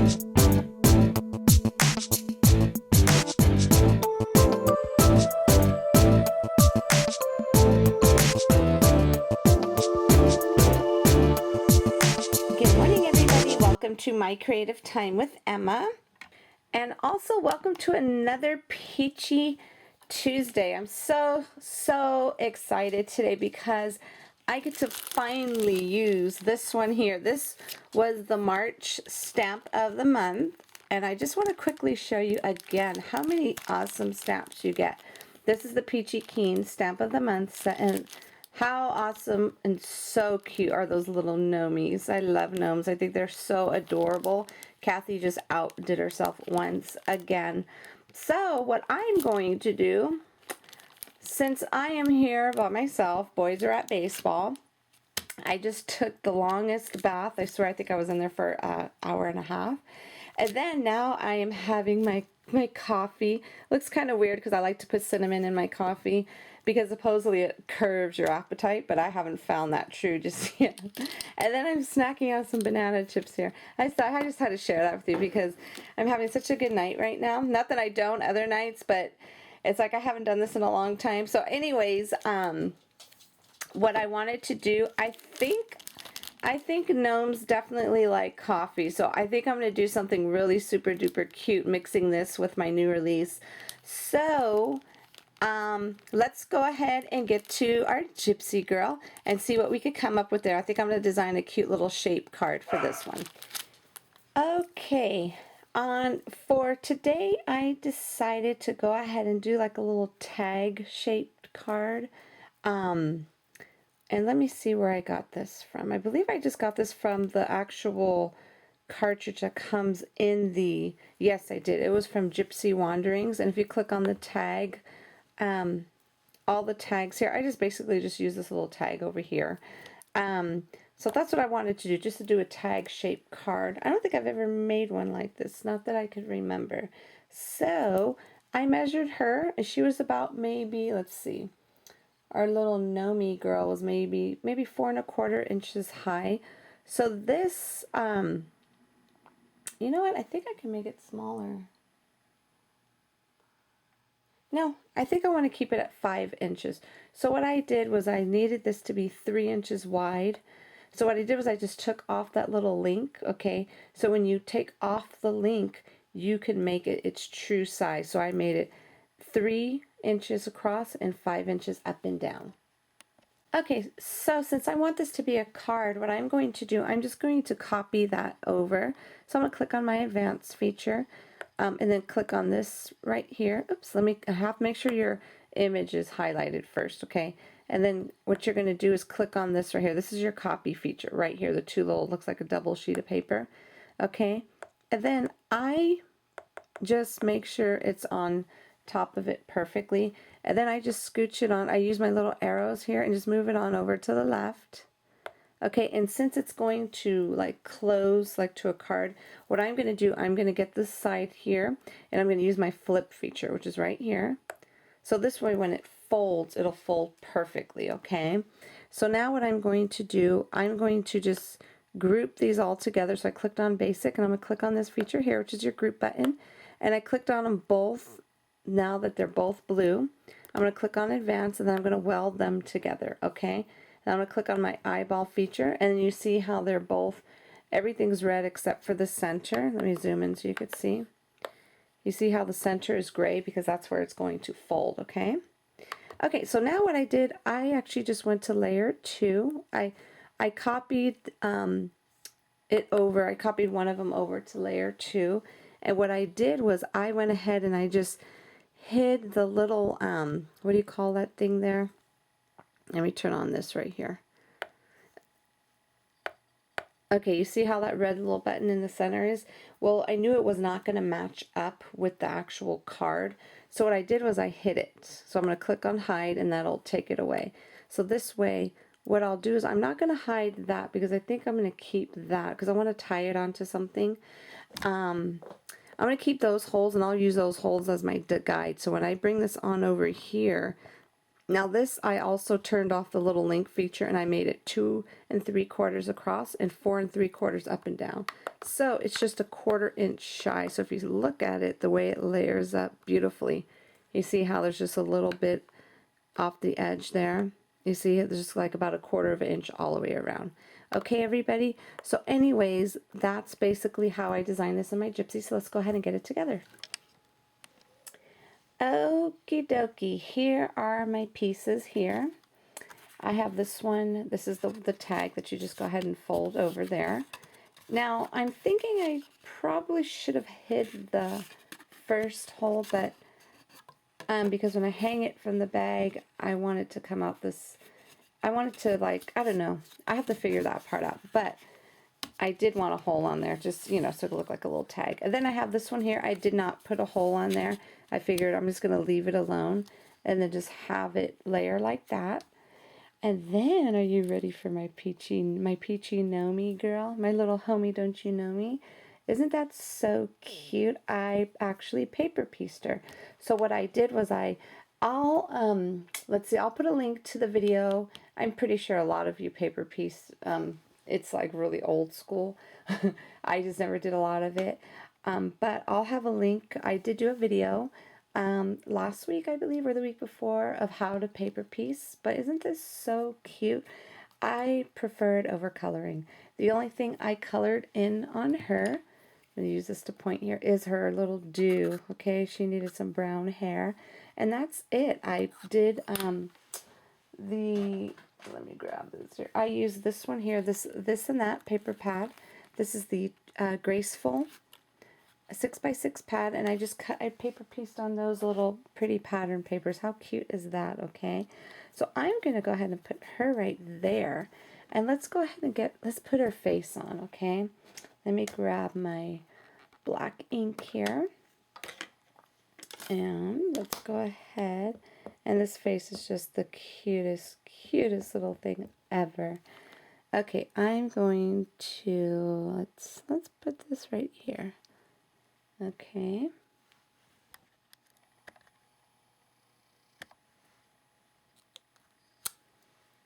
Welcome to My Creative Time with Emma, and also welcome to another Peachy Tuesday. I'm so excited today because I get to finally use this one here. This was the March stamp of the month, and I just want to quickly show you again how many awesome stamps you get. This is the Peachy Keen stamp of the month, and how awesome and so cute are those little gnomies. I love gnomes. I think they're so adorable. Kathy just outdid herself once again. So what I'm going to do, since I am here by myself, boys are at baseball, I just took the longest bath. I swear I think I was in there for an hour and a half. And then now I am having my coffee. Looks kind of weird because I like to put cinnamon in my coffee because supposedly it curbs your appetite, but I haven't found that true just yet. And then I'm snacking on some banana chips here. I thought I just had to share that with you because I'm having such a good night right now. Not that I don't other nights, but it's like I haven't done this in a long time. So anyways, what I wanted to do, I think gnomes definitely like coffee, so I think I'm going to do something really super duper cute mixing this with my new release. So let's go ahead and get to our Gypsy Girl and see what we could come up with there. I think I'm going to design a cute little shape card for this one. Okay, for today I decided to go ahead and do like a little tag shaped card. And let me see where I got this from. I believe I just got this from the actual cartridge that comes in the, yes I did, it was from Gypsy Wanderings. And if you click on the tag, all the tags here, I just basically just use this little tag over here. So that's what I wanted to do, just to do a tag shaped card. I don't think I've ever made one like this, not that I could remember. So I measured her, and she was about maybe, let's see, our little Nomi girl was maybe 4¼ inches high. So this, you know what? I think I can make it smaller. No, I think I want to keep it at 5 inches. So what I did was I needed this to be 3 inches wide. So what I did was I just took off that little link, okay? So when you take off the link, you can make it its true size. So I made it 3 inches across and 5 inches up and down. Okay, so since I want this to be a card, what I'm going to do, I'm just going to copy that over. So I'm going to click on my advanced feature, and then click on this right here. Oops, I have to make sure your image is highlighted first, okay? And then what you're going to do is click on this right here. This is your copy feature right here, the two little, looks like a double sheet of paper, okay? And then I just make sure it's on top of it perfectly, and then I just scooch it on. I use my little arrows here and just move it on over to the left. Okay, and since it's going to like close like to a card, what I'm going to do, I'm going to get this side here, and I'm going to use my flip feature, which is right here. So this way when it folds, it'll fold perfectly, okay? So now what I'm going to do, I'm going to just group these all together. So I clicked on basic, and I'm going to click on this feature here, which is your group button, and I clicked on them both. Now that they're both blue, I'm going to click on advanced, and then I'm going to weld them together, okay? And I'm going to click on my eyeball feature, and you see how they're both, everything's red except for the center. Let me zoom in so you can see. You see how the center is gray because that's where it's going to fold, okay? Okay, so now what I did, I actually just went to layer 2. I copied it over, I copied one of them over to layer 2, and what I did was I went ahead and I just hid the little, what do you call that thing there? Let me turn on this right here. Okay, you see how that red little button in the center is? Well, I knew it was not going to match up with the actual card. So what I did was I hid it. So I'm going to click on hide, and that'll take it away. So this way, what I'll do is I'm not going to hide that because I think I'm going to keep that because I want to tie it onto something. I'm going to keep those holes, and I'll use those holes as my guide. So when I bring this on over here, Now this, I also turned off the little link feature and I made it 2 3/4 across and 4 3/4 up and down. So it's just a 1/4 inch shy. So if you look at it, the way it layers up beautifully, you see how there's just a little bit off the edge there. You see there's just like about a 1/4 inch all the way around. Okay, everybody. So anyways, that's basically how I designed this in my Gypsy. So let's go ahead and get it together. Okie dokie, here are my pieces here. I have this one. This is the tag that you just go ahead and fold over there. Now, I'm thinking I probably should have hid the first hole, but because when I hang it from the bag, I want it to come out this, I want it to, like, I don't know. I have to figure that part out, but I did want a hole on there, just, you know, so it look like a little tag. And then I have this one here. I did not put a hole on there. I figured I'm just going to leave it alone and then just have it layer like that. And then, are you ready for my Peachy know me girl? My little homie, don't you know me? Isn't that so cute? I actually paper pieced her. So what I did was let's see, I'll put a link to the video. I'm pretty sure a lot of you paper piece, it's like really old school. I just never did a lot of it. But I'll have a link. I did do a video last week, I believe, or the week before, of how to paper piece. But isn't this so cute? I preferred over coloring. The only thing I colored in on her, I'm going to use this to point here, is her little dew. Okay, she needed some brown hair. And that's it. I did let me grab this here. I use this one here, this and that paper pad. This is the Graceful 6x6 pad, and I paper pieced on those little pretty pattern papers. How cute is that? Okay, so I'm gonna go ahead and put her right there, and let's go ahead and let's put her face on. Okay, let me grab my black ink here, and let's go ahead. And this face is just the cutest little thing ever. Okay, I'm going to let's put this right here. Okay.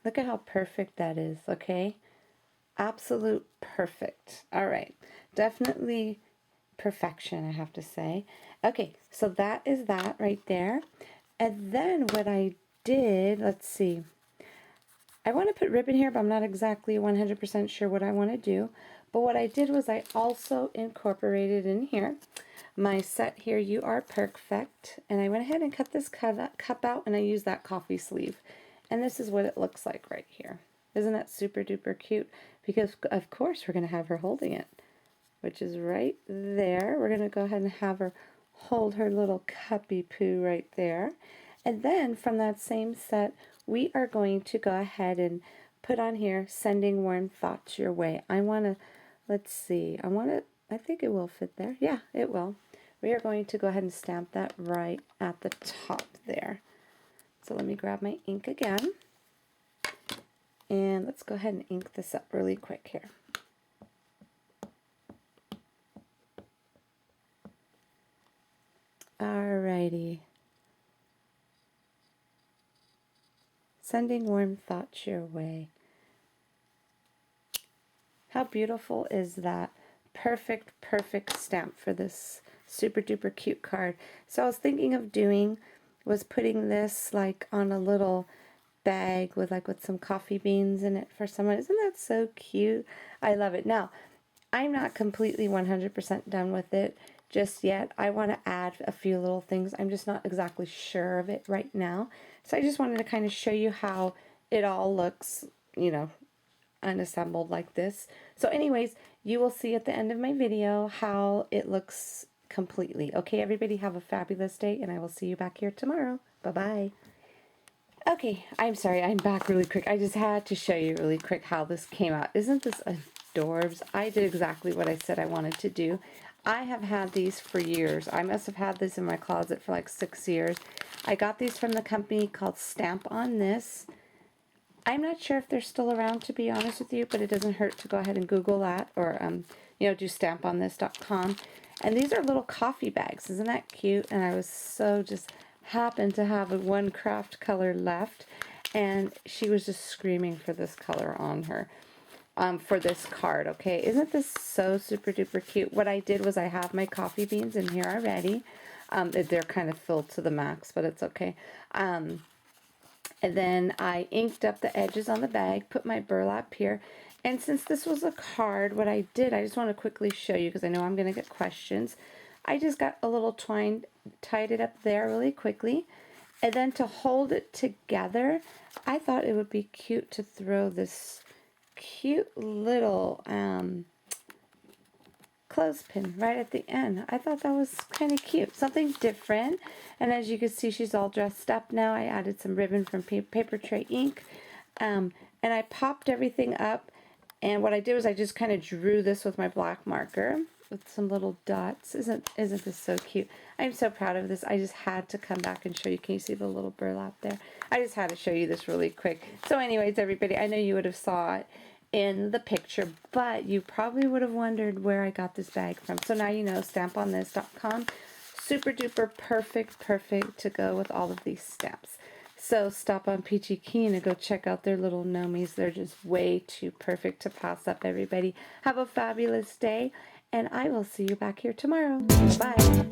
Look at how perfect that is, okay? Absolute perfect. All right. Definitely perfection, I have to say. Okay, so that is that right there. And then what I did, let's see. I want to put ribbon here, but I'm not exactly 100% sure what I want to do. But what I did was I also incorporated in here my set here, You Are Perfect. And I went ahead and cut this cup out, and I used that coffee sleeve. And this is what it looks like right here. Isn't that super duper cute? Because, of course, we're going to have her holding it, which is right there. We're going to go ahead and have her hold her little cuppy poo right there. And then from that same set, we are going to go ahead and put on here, Sending Warm Thoughts Your Way. I want to, let's see, I think it will fit there. Yeah, it will. We are going to go ahead and stamp that right at the top there. So let me grab my ink again. And let's go ahead and ink this up really quick here. Alrighty. Sending warm thoughts your way. How beautiful is that? Perfect, perfect stamp for this super duper cute card. So I was thinking of was putting this like on a little bag with some coffee beans in it for someone. Isn't that so cute? I love it. Now, I'm not completely 100% done with it just yet. I want to add a few little things. I'm just not exactly sure of it right now. So I just wanted to kind of show you how it all looks, you know, unassembled like this. So anyways, you will see at the end of my video how it looks completely. Okay, everybody, have a fabulous day, and I will see you back here tomorrow. Bye-bye. Okay, I'm sorry, I'm back really quick. I just had to show you really quick how this came out. Isn't this adorbs? I did exactly what I said I wanted to do. I have had these for years. I must have had this in my closet for like 6 years. I got these from the company called Stamp On This. I'm not sure if they're still around, to be honest with you, but it doesn't hurt to go ahead and Google that, or do stamponthis.com. And these are little coffee bags. Isn't that cute? And I was so just happened to have one craft color left, and she was just screaming for this color on her. For this card, okay? Isn't this so super duper cute? What I did was I have my coffee beans in here already. They're kind of filled to the max, but it's okay. And then I inked up the edges on the bag, put my burlap here. And since this was a card, what I did, I just want to quickly show you because I know I'm going to get questions. I just got a little twine, tied it up there really quickly. And then to hold it together, I thought it would be cute to throw this cute little clothespin right at the end. I thought that was kind of cute, something different. And as you can see, she's all dressed up now. I added some ribbon from paper tray ink, and I popped everything up. And what I did was I just kind of drew this with my black marker with some little dots. Isn't this so cute? I'm so proud of this. I just had to come back and show you. Can you see the little burlap there? I just had to show you this really quick. So anyways, everybody, I know you would have saw it in the picture, but you probably would have wondered where I got this bag from. So now you know, stamponthis.com. Super duper perfect to go with all of these stamps. So stop on Peachy Keen and go check out their little nomies. They're just way too perfect to pass up, everybody. Have a fabulous day, and I will see you back here tomorrow. Bye.